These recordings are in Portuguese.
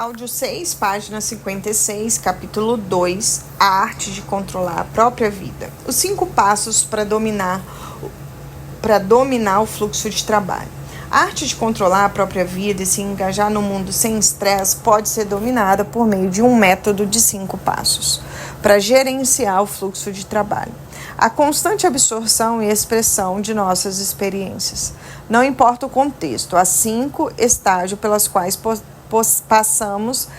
Áudio 6, página 56, capítulo 2, a arte de controlar a própria vida. Os 5 passos para dominar o fluxo de trabalho. A arte de controlar a própria vida e se engajar no mundo sem estresse pode ser dominada por meio de um método de 5 passos para gerenciar o fluxo de trabalho. A constante absorção e expressão de nossas experiências. Não importa o contexto, há 5 estágios pelas quais passamos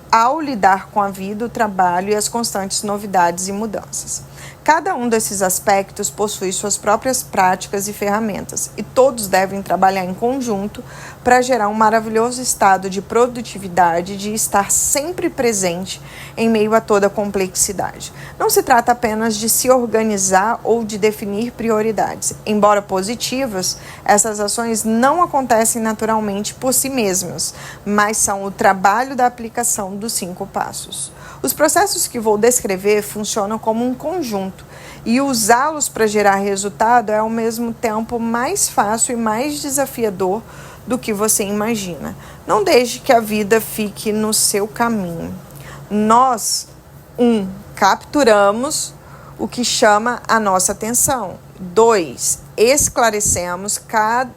ao lidar com a vida, o trabalho e as constantes novidades e mudanças. Cada um desses aspectos possui suas próprias práticas e ferramentas, e todos devem trabalhar em conjunto para gerar um maravilhoso estado de produtividade, de estar sempre presente em meio a toda a complexidade. Não se trata apenas de se organizar ou de definir prioridades. Embora positivas, essas ações não acontecem naturalmente por si mesmas, mas são o trabalho da aplicação dos 5 passos. Os processos que vou descrever funcionam como um conjunto, e usá-los para gerar resultado é ao mesmo tempo mais fácil e mais desafiador do que você imagina. Não deixe que a vida fique no seu caminho. Nós, capturamos o que chama a nossa atenção. 2, esclarecemos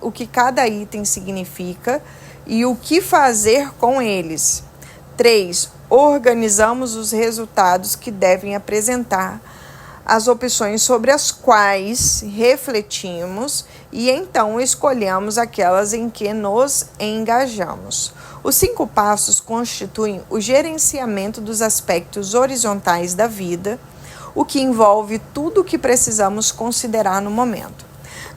o que cada item significa e o que fazer com eles. 3, organizamos os resultados que devem apresentar as opções sobre as quais refletimos e então escolhemos aquelas em que nos engajamos. Os 5 passos constituem o gerenciamento dos aspectos horizontais da vida, o que envolve tudo o que precisamos considerar no momento.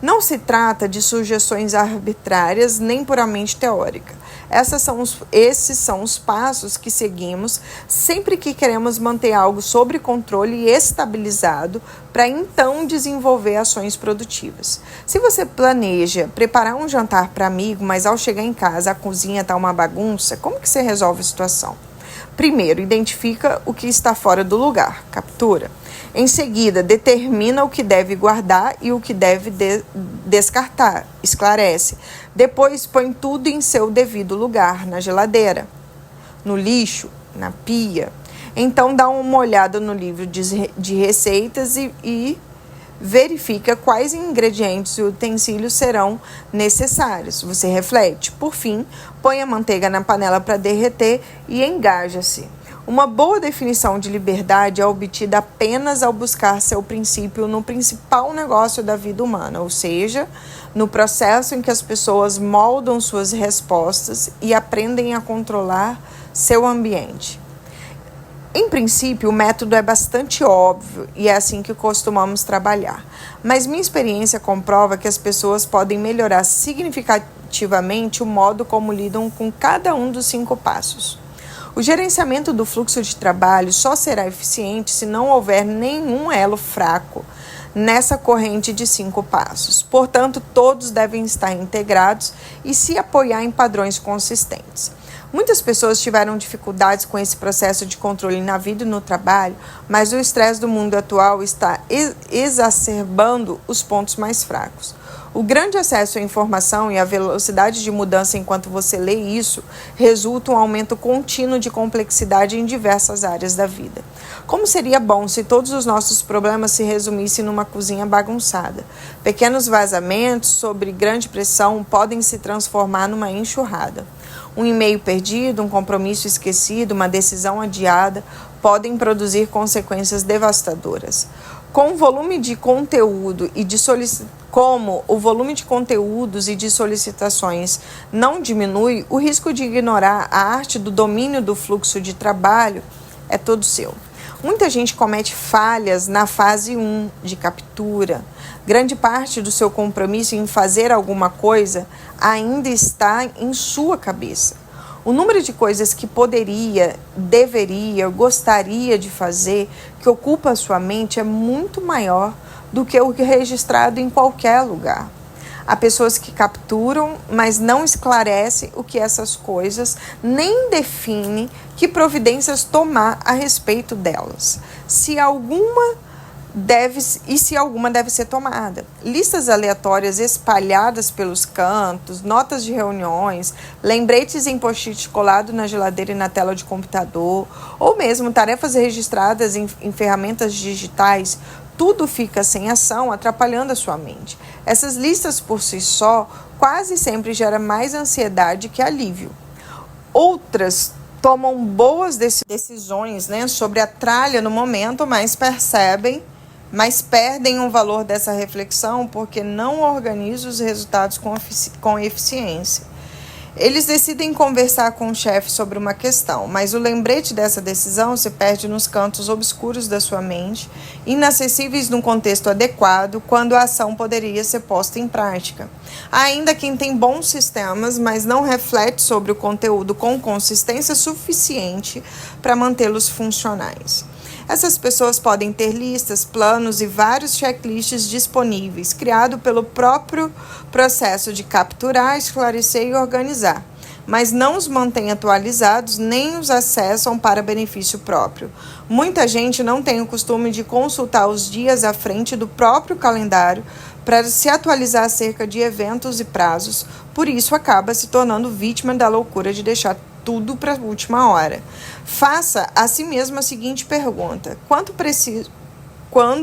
Não se trata de sugestões arbitrárias nem puramente teóricas. Esses são os passos que seguimos sempre que queremos manter algo sob controle e estabilizado para então desenvolver ações produtivas. Se você planeja preparar um jantar para amigo, mas ao chegar em casa a cozinha está uma bagunça, como que você resolve a situação? Primeiro, identifica o que está fora do lugar, captura. Em seguida, determina o que deve guardar e o que deve descartar, esclarece. Depois, põe tudo em seu devido lugar, na geladeira, no lixo, na pia. Então, dá uma olhada no livro de receitas e verifica quais ingredientes e utensílios serão necessários. Você reflete. Por fim, põe a manteiga na panela para derreter e engaja-se. Uma boa definição de liberdade é obtida apenas ao buscar seu princípio no principal negócio da vida humana, ou seja, no processo em que as pessoas moldam suas respostas e aprendem a controlar seu ambiente. Em princípio, o método é bastante óbvio e é assim que costumamos trabalhar, mas minha experiência comprova que as pessoas podem melhorar significativamente o modo como lidam com cada um dos 5 passos. O gerenciamento do fluxo de trabalho só será eficiente se não houver nenhum elo fraco nessa corrente de 5 passos. Portanto, todos devem estar integrados e se apoiar em padrões consistentes. Muitas pessoas tiveram dificuldades com esse processo de controle na vida e no trabalho, mas o estresse do mundo atual está exacerbando os pontos mais fracos. O grande acesso à informação e a velocidade de mudança enquanto você lê isso resulta um aumento contínuo de complexidade em diversas áreas da vida. Como seria bom se todos os nossos problemas se resumissem numa cozinha bagunçada? Pequenos vazamentos sob grande pressão podem se transformar numa enxurrada. Um e-mail perdido, um compromisso esquecido, uma decisão adiada podem produzir consequências devastadoras. Como o volume de conteúdos e de solicitações não diminui, o risco de ignorar a arte do domínio do fluxo de trabalho é todo seu. Muita gente comete falhas na fase 1 de captura. Grande parte do seu compromisso em fazer alguma coisa ainda está em sua cabeça. O número de coisas que poderia, deveria, gostaria de fazer, que ocupa a sua mente, é muito maior do que o registrado em qualquer lugar. Há pessoas que capturam, mas não esclarecem o que essas coisas, nem definem que providências tomar a respeito delas. Se alguma e se alguma deve ser tomada. Listas aleatórias espalhadas pelos cantos, notas de reuniões, lembretes em post-it colado na geladeira e na tela de computador, ou mesmo tarefas registradas em ferramentas digitais, tudo fica sem ação, atrapalhando a sua mente. Essas listas por si só quase sempre geram mais ansiedade que alívio. Outras tomam boas decisões, sobre a tralha no momento, mas perdem o valor dessa reflexão porque não organizam os resultados com eficiência. Eles decidem conversar com o chefe sobre uma questão, mas o lembrete dessa decisão se perde nos cantos obscuros da sua mente, inacessíveis num contexto adequado, quando a ação poderia ser posta em prática. Há ainda quem tem bons sistemas, mas não reflete sobre o conteúdo com consistência suficiente para mantê-los funcionais. Essas pessoas podem ter listas, planos e vários checklists disponíveis, criado pelo próprio processo de capturar, esclarecer e organizar, mas não os mantêm atualizados nem os acessam para benefício próprio. Muita gente não tem o costume de consultar os dias à frente do próprio calendário para se atualizar acerca de eventos e prazos, por isso acaba se tornando vítima da loucura de deixar tudo para a última hora. Faça a si mesmo a seguinte pergunta: quando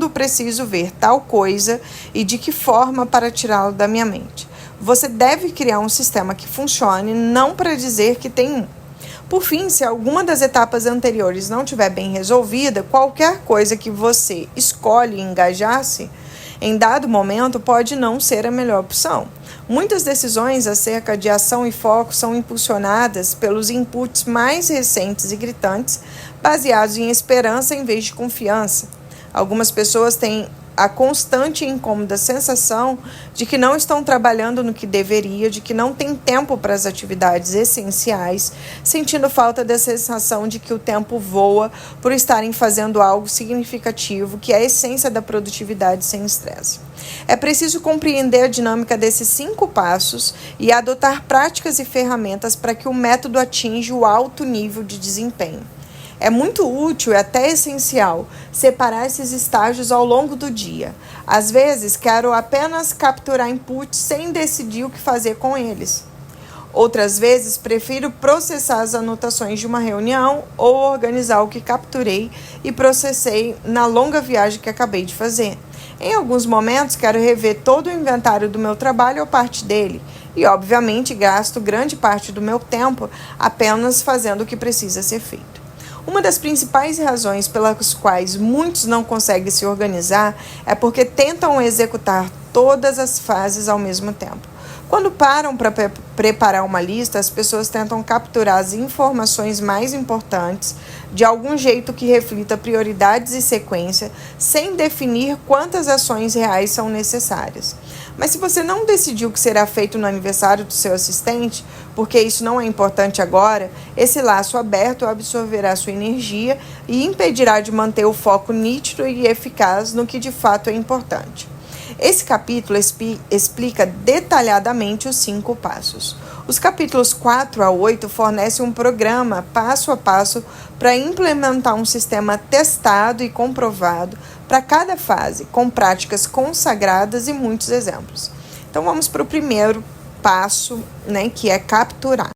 preciso ver tal coisa e de que forma para tirá-lo da minha mente? Você deve criar um sistema que funcione, não para dizer que tem um. Por fim, se alguma das etapas anteriores não estiver bem resolvida, qualquer coisa que você escolhe engajar-se em dado momento pode não ser a melhor opção. Muitas decisões acerca de ação e foco são impulsionadas pelos inputs mais recentes e gritantes, baseados em esperança em vez de confiança. Algumas pessoas têm a constante e incômoda sensação de que não estão trabalhando no que deveria, de que não têm tempo para as atividades essenciais, sentindo falta da sensação de que o tempo voa por estarem fazendo algo significativo, que é a essência da produtividade sem estresse. É preciso compreender a dinâmica desses 5 passos e adotar práticas e ferramentas para que o método atinja o alto nível de desempenho. É muito útil e até essencial separar esses estágios ao longo do dia. Às vezes, quero apenas capturar inputs sem decidir o que fazer com eles. Outras vezes, prefiro processar as anotações de uma reunião ou organizar o que capturei e processei na longa viagem que acabei de fazer. Em alguns momentos, quero rever todo o inventário do meu trabalho ou parte dele. E, obviamente, gasto grande parte do meu tempo apenas fazendo o que precisa ser feito. Uma das principais razões pelas quais muitos não conseguem se organizar é porque tentam executar todas as fases ao mesmo tempo. Quando param para preparar uma lista, as pessoas tentam capturar as informações mais importantes de algum jeito que reflita prioridades e sequência, sem definir quantas ações reais são necessárias. Mas se você não decidiu o que será feito no aniversário do seu assistente, porque isso não é importante agora, esse laço aberto absorverá sua energia e impedirá de manter o foco nítido e eficaz no que de fato é importante. Esse capítulo explica detalhadamente os 5 passos. Os capítulos 4 a 8 fornecem um programa passo a passo para implementar um sistema testado e comprovado para cada fase, com práticas consagradas e muitos exemplos. Então vamos para o primeiro passo, que é capturar.